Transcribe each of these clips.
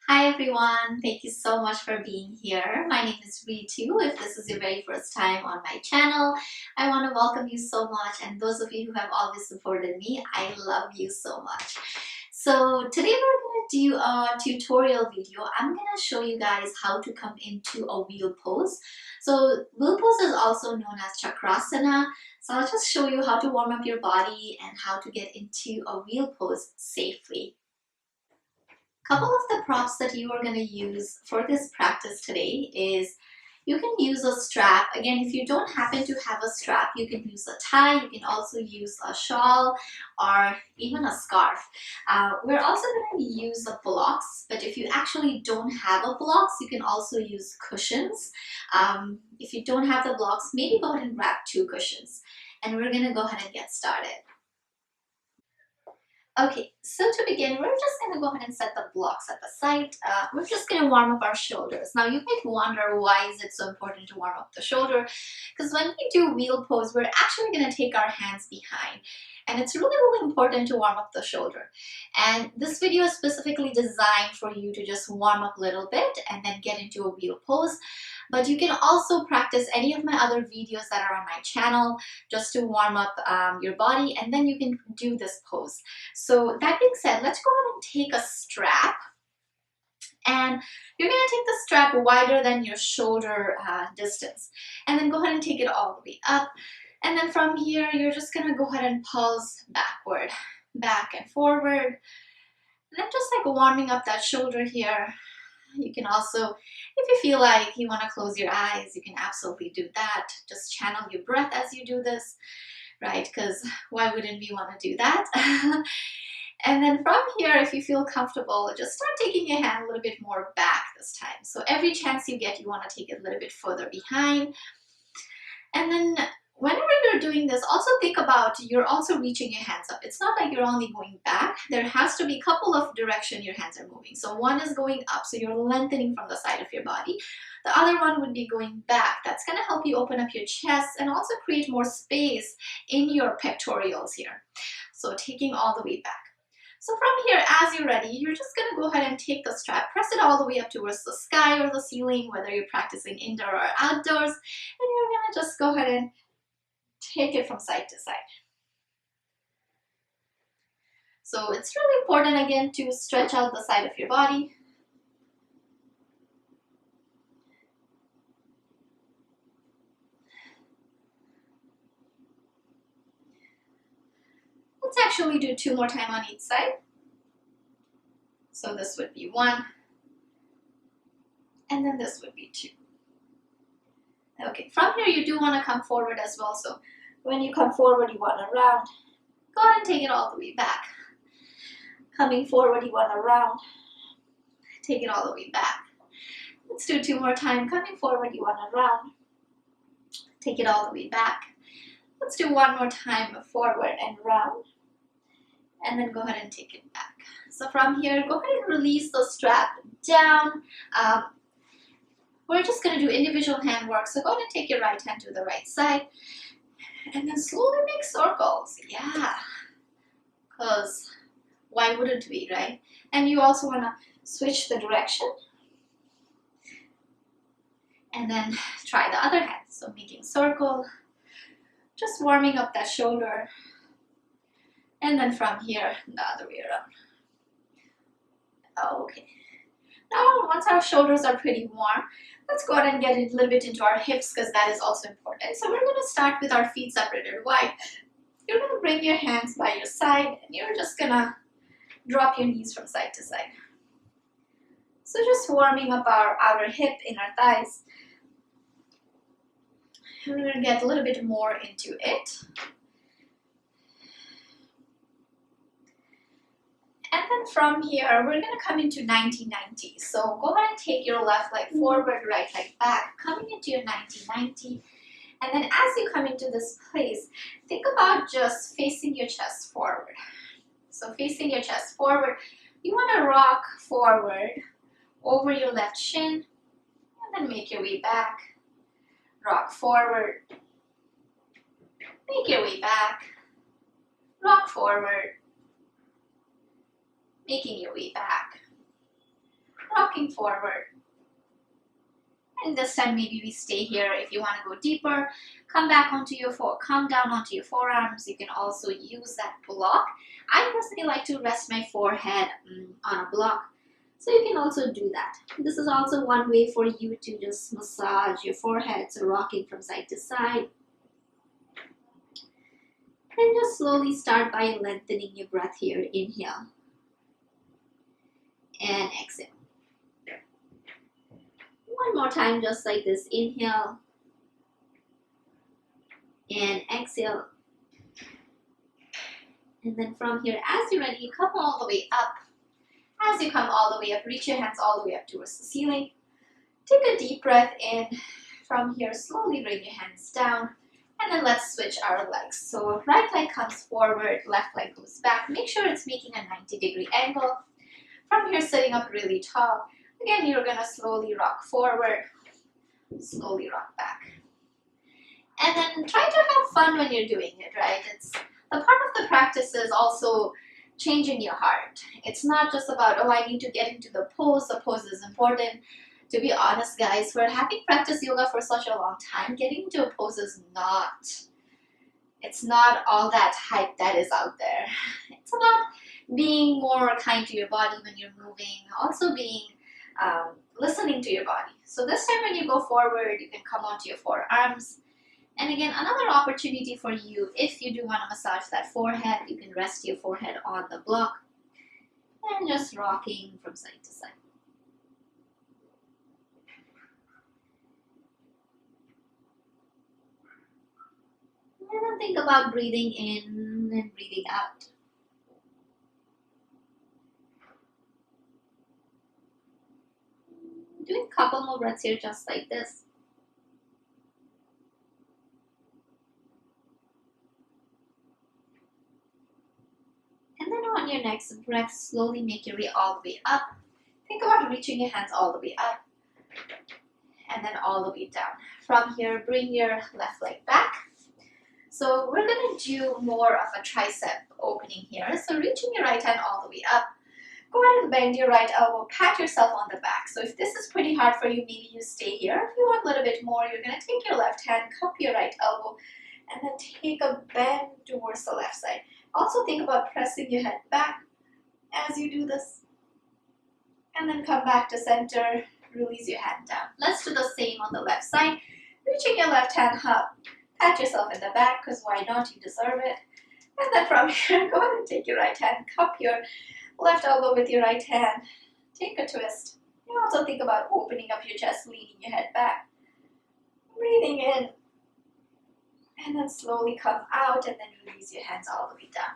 Hi everyone, thank you so much for being here. My name is Ritu. If this is your very first time on my channel, I want to welcome you so much, and those of you who have always supported me, I love you so much. So today we're going to do a tutorial video. I'm going to show you guys how to come into a wheel pose. So wheel pose is also known as chakrasana. So I'll just show you how to warm up your body and how to get into a wheel pose safely. Couple of the props that you are going to use for this practice today is you can use a strap. Again, if you don't happen to have a strap, you can use a tie. You can also use a shawl or even a scarf. We're also going to use the blocks, but if you actually don't have a blocks, you can also use cushions. If you don't have the blocks, maybe go ahead and grab 2 cushions. And we're going to go ahead and get started. Okay, so to begin, we're just going to go ahead and set the blocks at the side. We're just going to warm up our shoulders. Now, you might wonder why is it so important to warm up the shoulder? Because when we do wheel pose, we're actually going to take our hands behind. And it's really, really important to warm up the shoulder. And this video is specifically designed for you to just warm up a little bit and then get into a wheel pose. But you can also practice any of my other videos that are on my channel just to warm up your body, and then you can do this pose. So that being said, let's go ahead and take a strap. And you're going to take the strap wider than your shoulder distance. And then go ahead and take it all the way up. And then from here, you're just going to go ahead and pulse backward, back and forward. And then just like warming up that shoulder here. You can also, if you feel like you want to close your eyes, you can absolutely do that. Just channel your breath as you do this, right? Because why wouldn't we want to do that? And then from here, if you feel comfortable, just start taking your hand a little bit more back this time. So every chance you get, you want to take it a little bit further behind. And then whenever you're doing this, also think about you're also reaching your hands up. It's not like you're only going back. There has to be a couple of directions your hands are moving. So one is going up, so you're lengthening from the side of your body. The other one would be going back. That's going to help you open up your chest and also create more space in your pectorals here. So taking all the way back. So from here, as you're ready, you're just going to go ahead and take the strap, press it all the way up towards the sky or the ceiling, whether you're practicing indoor or outdoors, and you're going to just go ahead and take it from side to side. So it's really important, again, to stretch out the side of your body. Let's actually do 2 more times on each side. So this would be 1, and then this would be 2. Okay, from here you do want to come forward as well. So when you come forward, you want to round. Go ahead and take it all the way back. Coming forward, you want to round. Take it all the way back. Let's do 2 more times. Coming forward, you want to round. Take it all the way back. Let's do 1 more time, forward and round. And then go ahead and take it back. So from here, go ahead and release the strap down. We're just going to do individual hand work. So go ahead and take your right hand to the right side. And then slowly make circles. Yeah. Because why wouldn't we, right? And you also want to switch the direction. And then try the other hand. So making circle. Just warming up that shoulder. And then from here, the other way around. Okay. Now, once our shoulders are pretty warm, let's go ahead and get a little bit into our hips, because that is also important. So we're going to start with our feet separated wide. You're going to bring your hands by your side, and you're just going to drop your knees from side to side. So just warming up our outer hip, inner thighs. And we're going to get a little bit more into it. And then from here, we're going to come into 90-90. So go ahead and take your left leg forward, right leg back, coming into your 90-90. And then as you come into this place, think about just facing your chest forward. So facing your chest forward, you want to rock forward over your left shin, and then make your way back. Rock forward, make your way back, rock forward, making your way back. rocking forward. And this time maybe we stay here. If you want to go deeper, come down onto your forearms. You can also use that block. I personally like to rest my forehead on a block. So you can also do that. This is also one way for you to just massage your forehead, so rocking from side to side. And just slowly start by lengthening your breath here. Inhale and exhale. One more time, just like this. Inhale and exhale. And then from here, as you're ready, come all the way up. As you come all the way up, reach your hands all the way up towards the ceiling. Take a deep breath in. From here, slowly bring your hands down. And then let's switch our legs. So right leg comes forward, left leg goes back. Make sure it's making a 90-degree angle. From here, sitting up really tall. Again, you're going to slowly rock forward, slowly rock back. And then try to have fun when you're doing it, right? It's the part of the practice is also changing your heart. It's not just about, oh, I need to get into the pose. The pose is important. To be honest, guys, for having practiced yoga for such a long time, getting into a pose is it's not all that hype that is out there. It's about being more kind to your body when you're moving, also being listening to your body. So this time when you go forward, you can come onto your forearms. And again, another opportunity for you, if you do want to massage that forehead, you can rest your forehead on the block and just rocking from side to side. And then think about breathing in and breathing out. Doing a couple more breaths here, just like this. And then on your next breath, slowly make your way all the way up. Think about reaching your hands all the way up. And then all the way down. From here, bring your left leg back. So we're going to do more of a tricep opening here. So reaching your right hand all the way up. Go ahead and bend your right elbow, pat yourself on the back. So if this is pretty hard for you, maybe you stay here. If you want a little bit more, you're going to take your left hand, cup your right elbow, and then take a bend towards the left side. Also think about pressing your head back as you do this. And then come back to center, release your hand down. Let's do the same on the left side. Reaching your left hand up, pat yourself in the back, because why not? You deserve it. And then from here, go ahead and take your right hand, cup your left elbow with your right hand. Take a twist. You also think about opening up your chest, leaning your head back. Breathing in. And then slowly come out and then release your hands all the way down.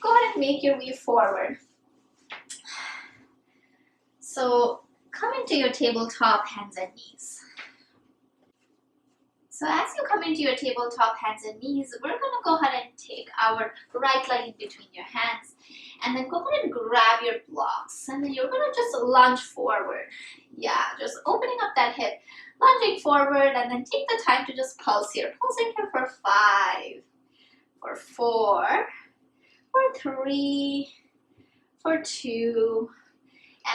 Go ahead and make your way forward. So come into your tabletop, hands and knees. So as you come into your tabletop, hands and knees, we're going to go ahead and take our right leg in between your hands. And then go ahead and grab your blocks. And then you're going to just lunge forward. Yeah, just opening up that hip. Lunging forward, and then take the time to just pulse here. Pulsing here for 5, for 4, for 3, for 2,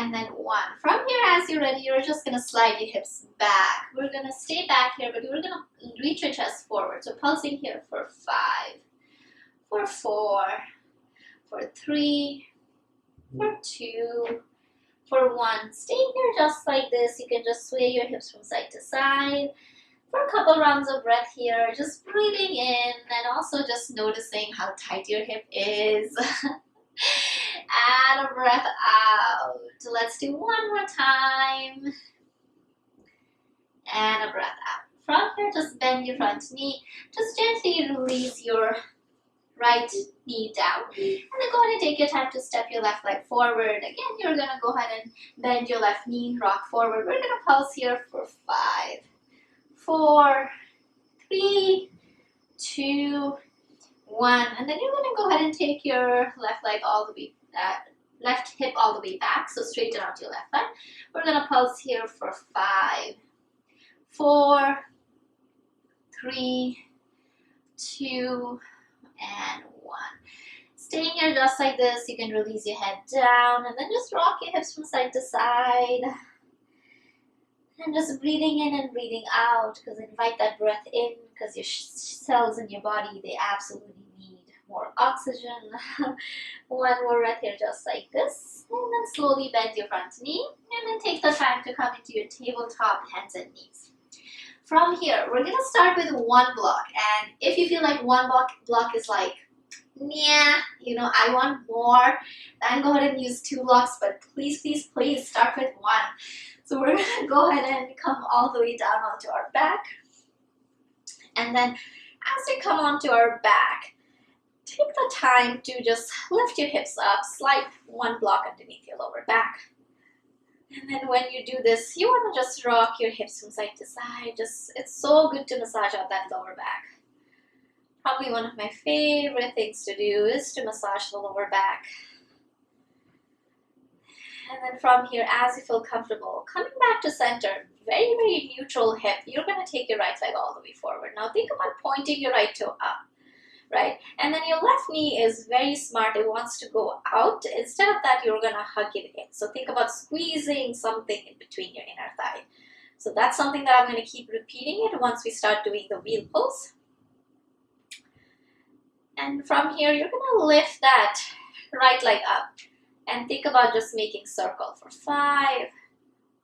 and then 1. From here, as you're ready, you're just going to slide your hips back. We're going to stay back here, but we're going to reach your chest forward. So pulsing here for 5, for 4, for 3, for 2, for 1. Staying here just like this. You can just sway your hips from side to side. For a couple rounds of breath here, just breathing in and also just noticing how tight your hip is. And a breath out. Let's do one more time. And a breath out. From here, just bend your front knee. Just gently release your right knee down. And then go ahead and take your time to step your left leg forward. Again, you're going to go ahead and bend your left knee, rock forward. We're going to pulse here for 5, 4, 3, 2, 1. And then you're going to go ahead and take your left leg all the way, left hip all the way back. So straighten out your left leg. We're going to pulse here for 5, 4, 3, 2, and 1. Staying here just like this, you can release your head down and then just rock your hips from side to side. And just breathing in and breathing out, because invite that breath in, because your cells in your body, they absolutely need more oxygen. One more breath here just like this. And then slowly bend your front knee and then take the time to come into your tabletop, hands and knees. From here, we're going to start with one block, and if you feel like one block is like, yeah, you know, I want more, then go ahead and use 2 blocks, but please, please, please start with one. So we're going to go ahead and come all the way down onto our back. And then as you come onto our back, take the time to just lift your hips up, slide one block underneath your lower back. And then when you do this, you want to just rock your hips from side to side. It's so good to massage out that lower back. Probably one of my favorite things to do is to massage the lower back. And then from here, as you feel comfortable, coming back to center, very, very neutral hip, you're going to take your right leg all the way forward. Now think about pointing your right toe up, right? And then your left knee is very smart. It wants to go out. Instead of that, you're going to hug it in. So think about squeezing something in between your inner thigh. So that's something that I'm going to keep repeating it once we start doing the wheel pose. And from here, you're going to lift that right leg up and think about just making circle for 5,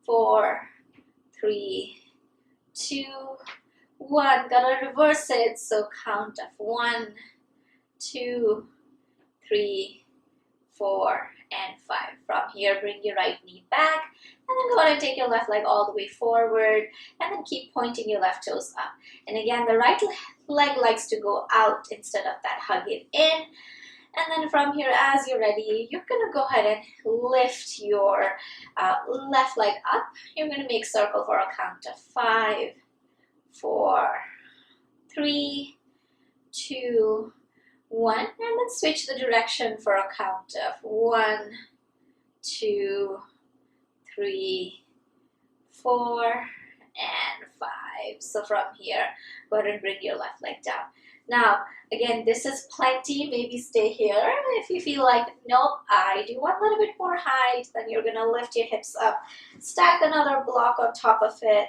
4, 3, 2, 1. Gotta reverse it. So count of 1, 2, 3, 4, and 5. From here, bring your right knee back and then go ahead and take your left leg all the way forward and then keep pointing your left toes up. And again, the right leg likes to go out instead of that hug it in. And then from here, as you're ready, you're going to go ahead and lift your left leg up. You're going to make circle for a count of 5, 4, 3, 2, 1. And then switch the direction for a count of 1, 2, 3, 4, and 5. So from here, go ahead and bring your left leg down. Now, again, this is plenty. Maybe stay here. If you feel like, nope, I do want a little bit more height, then you're going to lift your hips up. Stack another block on top of it.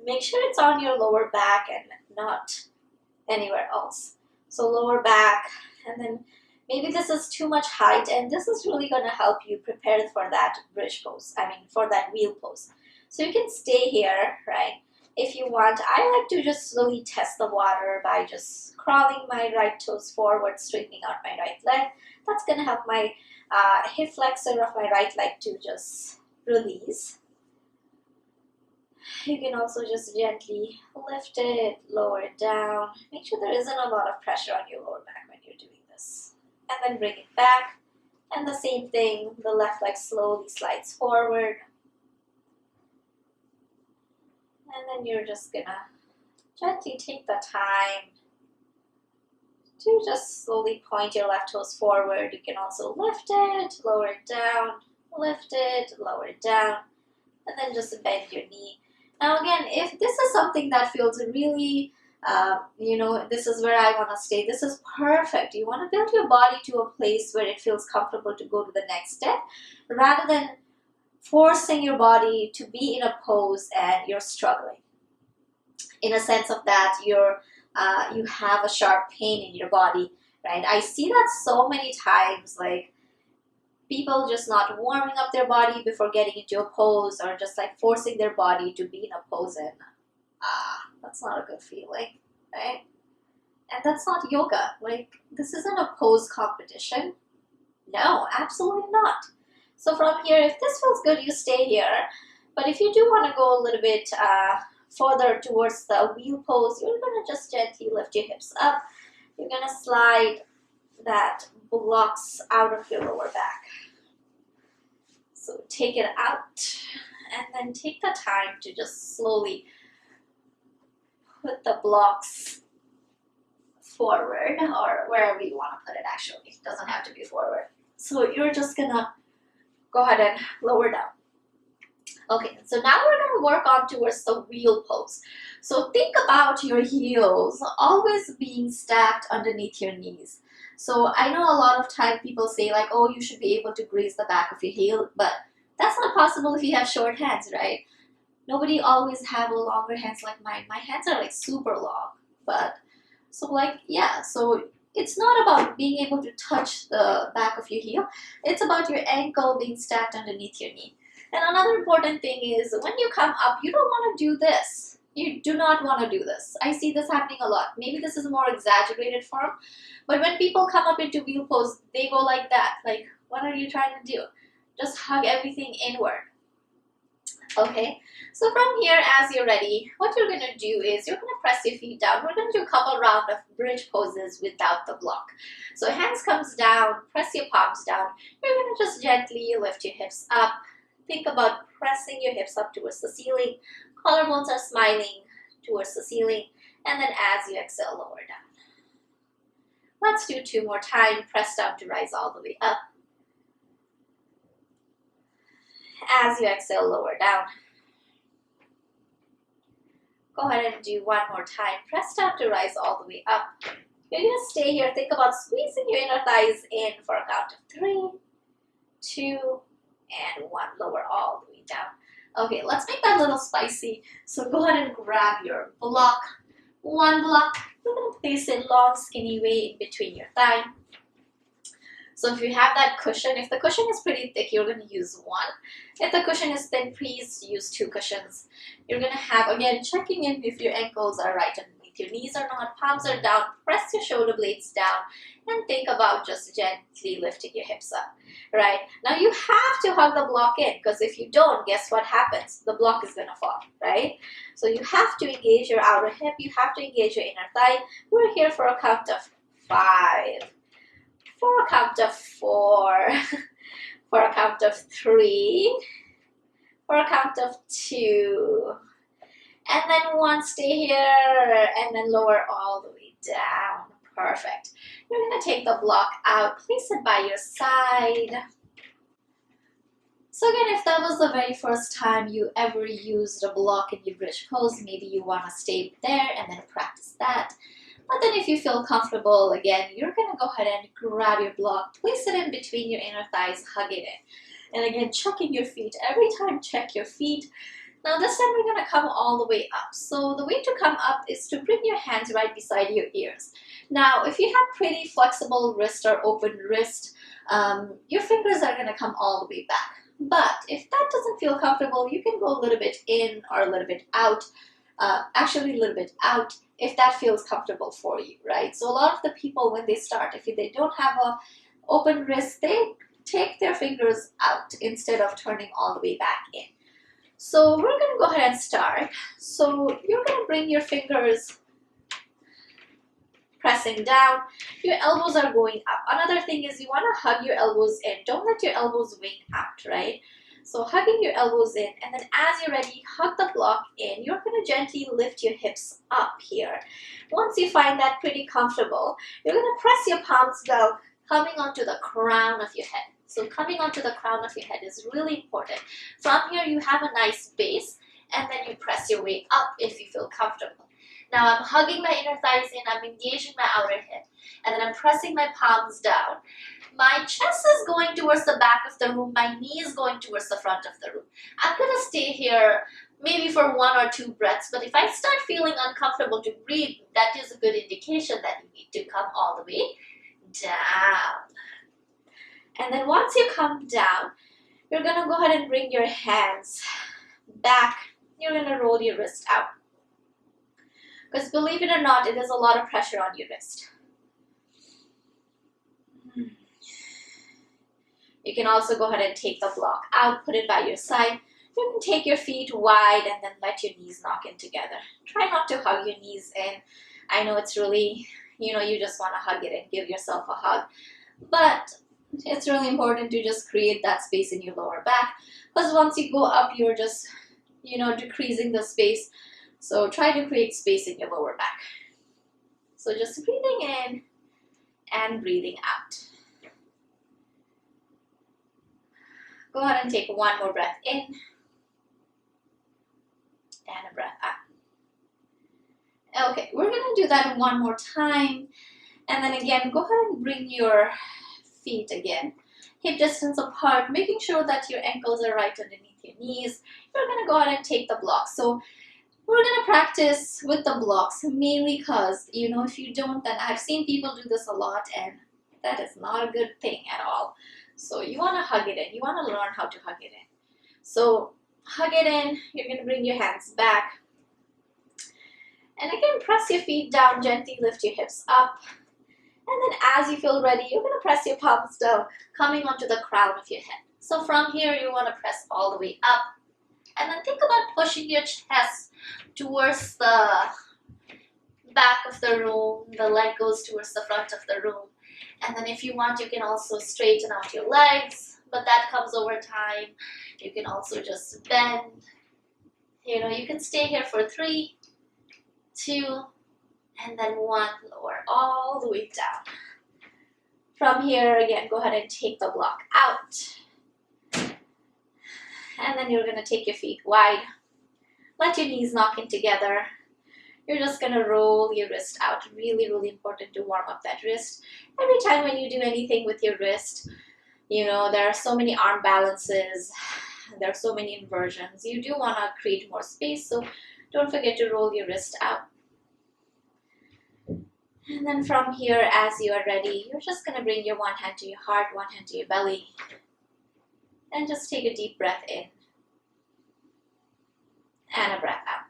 Make sure it's on your lower back and not anywhere else. So lower back, and then maybe this is too much height, and this is really going to help you prepare for that bridge pose, for that wheel pose. So you can stay here, right? If you want, I like to just slowly test the water by just crawling my right toes forward, straightening out my right leg. That's going to help my hip flexor of my right leg to just release. You can also just gently lift it, lower it down. Make sure there isn't a lot of pressure on your lower back when you're doing this. And then bring it back. And the same thing, the left leg slowly slides forward. And then you're just gonna gently take the time to just slowly point your left toes forward. You can also lift it, lower it down, lift it, lower it down, and then just bend your knee. Now again, if this is something that feels really, this is where I want to stay, this is perfect. You want to build your body to a place where it feels comfortable to go to the next step, rather than forcing your body to be in a pose and you're struggling. In a sense of that, you have a sharp pain in your body, right? I see that so many times, like people just not warming up their body before getting into a pose, or just like forcing their body to be in a pose, and that's not a good feeling, right? And that's not yoga. Like, this isn't a pose competition. No, absolutely not. So from here, if this feels good, you stay here. But if you do want to go a little bit further towards the wheel pose, you're going to just gently lift your hips up. You're going to slide that blocks out of your lower back. So take it out and then take the time to just slowly put the blocks forward, or wherever you want to put it. Actually, it doesn't have to be forward. So you're just going to go ahead and lower down. Okay, so now we're going to work on towards the wheel pose. So think about your heels always being stacked underneath your knees. So I know a lot of time people say like, oh, you should be able to graze the back of your heel, but that's not possible if you have short hands, right? Nobody always have longer hands like mine. My hands are like super long, but so like, yeah, so it's not about being able to touch the back of your heel. It's about your ankle being stacked underneath your knee. And another important thing is when you come up, you don't want to do this. You do not want to do this. I see this happening a lot. Maybe this is a more exaggerated form, but when people come up into wheel pose, they go like that. Like, what are you trying to do? Just hug everything inward. Okay, so from here, as you're ready, what you're going to do is you're going to press your feet down. We're going to do a couple round of bridge poses without the block. So hands comes down, press your palms down. You're going to just gently lift your hips up. Think about pressing your hips up towards the ceiling. Collarbones are smiling towards the ceiling. And then as you exhale, lower down. Let's do 2 more times. Press down to rise all the way up. As you exhale, lower down. Go ahead and do 1 more time. Press down to rise all the way up. You're going to stay here. Think about squeezing your inner thighs in for a count of 3, 2, and 1. Lower all the way down. Okay, let's make that a little spicy. So go ahead and grab your block. 1 block. You're going to place it long, skinny way in between your thigh. So if you have that cushion, if the cushion is pretty thick, you're going to use 1. If the cushion is thin, please use 2 cushions. You're going to have, again, checking in if your ankles are right underneath your knees or not. Palms are down. Press your shoulder blades down. And think about just gently lifting your hips up. Right? Now you have to hug the block in, because if you don't, guess what happens? The block is going to fall. Right? So you have to engage your outer hip. You have to engage your inner thigh. We're here for a count of 5. For a count of 4, for a count of 3, for a count of 2, and then 1, stay here, and then lower all the way down. Perfect. You're going to take the block out, place it by your side. So again, if that was the very first time you ever used a block in your bridge pose, maybe you want to stay there and then practice that. But then if you feel comfortable, again, you're going to go ahead and grab your block, place it in between your inner thighs, hug it in. And again, checking your feet. Every time, check your feet. Now this time we're going to come all the way up. So the way to come up is to bring your hands right beside your ears. Now, if you have pretty flexible wrist or open wrist, your fingers are going to come all the way back. But if that doesn't feel comfortable, you can go a little bit in or a little bit out. Actually a little bit out, if that feels comfortable for you, right? So a lot of the people, when they start, if they don't have a open wrist, they take their fingers out instead of turning all the way back in. So we're going to go ahead and start. So you're going to bring your fingers pressing down. Your elbows are going up. Another thing is you want to hug your elbows in. Don't let your elbows wing out, right? So hugging your elbows in, and then as you're ready, hug the block in. You're going to gently lift your hips up here. Once you find that pretty comfortable, you're going to press your palms down, coming onto the crown of your head. So coming onto the crown of your head is really important. From here, you have a nice base, and then you press your way up if you feel comfortable. Now I'm hugging my inner thighs in, I'm engaging my outer hip, and then I'm pressing my palms down. My chest is going towards the back of the room, my knee is going towards the front of the room. I'm going to stay here maybe for 1 or 2 breaths, but if I start feeling uncomfortable to breathe, that is a good indication that you need to come all the way down. And then once you come down, you're going to go ahead and bring your hands back. You're going to roll your wrist out. Because believe it or not, it is a lot of pressure on your wrist. You can also go ahead and take the block out, put it by your side. You can take your feet wide and then let your knees knock in together. Try not to hug your knees in. I know it's really, you just want to hug it and give yourself a hug. But it's really important to just create that space in your lower back. Because once you go up, you're just, decreasing the space. So try to create space in your lower back. So just breathing in and breathing out. Go ahead and take 1 more breath in and a breath out. Okay, we're going to do that 1 more time. And then again, go ahead and bring your feet again, hip distance apart, making sure that your ankles are right underneath your knees. You're going to go ahead and take the blocks. So we're going to practice with the blocks mainly because, you know, if you don't, then I've seen people do this a lot and that is not a good thing at all. So you want to hug it in. You want to learn how to hug it in. So hug it in. You're going to bring your hands back. And again, press your feet down, gently lift your hips up. And then as you feel ready, you're going to press your palms down, coming onto the crown of your head. So from here, you want to press all the way up. And then think about pushing your chest towards the back of the room. The leg goes towards the front of the room. And then if you want, you can also straighten out your legs, but that comes over time. You can also just bend. You know, you can stay here for 3, 2, and then 1, lower all the way down. From here, again, go ahead and take the block out. And then you're going to take your feet wide. Let your knees knock in together. You're just going to roll your wrist out. Really, really important to warm up that wrist. Every time when you do anything with your wrist, you know, there are so many arm balances. There are so many inversions. You do want to create more space, so don't forget to roll your wrist out. And then from here, as you are ready, you're just going to bring your one hand to your heart, one hand to your belly. And just take a deep breath in. And a breath out.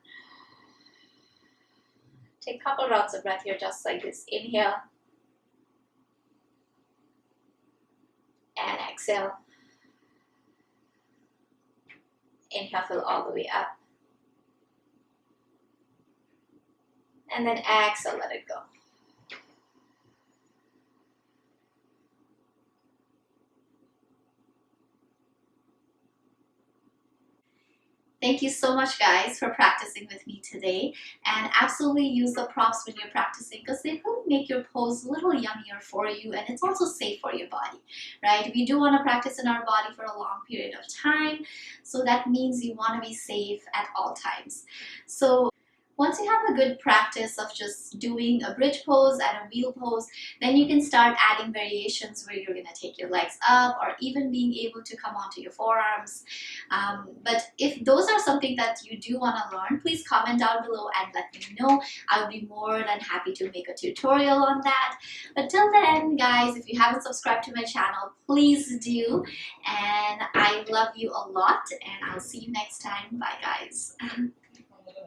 Take a couple rounds of breath here, just like this. Inhale. And exhale. Inhale, fill all the way up. And then exhale, let it go. Thank you so much, guys, for practicing with me today. And absolutely use the props when you're practicing because they really make your pose a little yummier for you, and it's also safe for your body, right? We do want to practice in our body for a long period of time, so that means you want to be safe at all times. So once you have a good practice of just doing a bridge pose and a wheel pose, then you can start adding variations where you're going to take your legs up or even being able to come onto your forearms. But if those are something that you do want to learn, please comment down below and let me know. I would be more than happy to make a tutorial on that. But till then, guys, if you haven't subscribed to my channel, please do. And I love you a lot, and I'll see you next time. Bye, guys.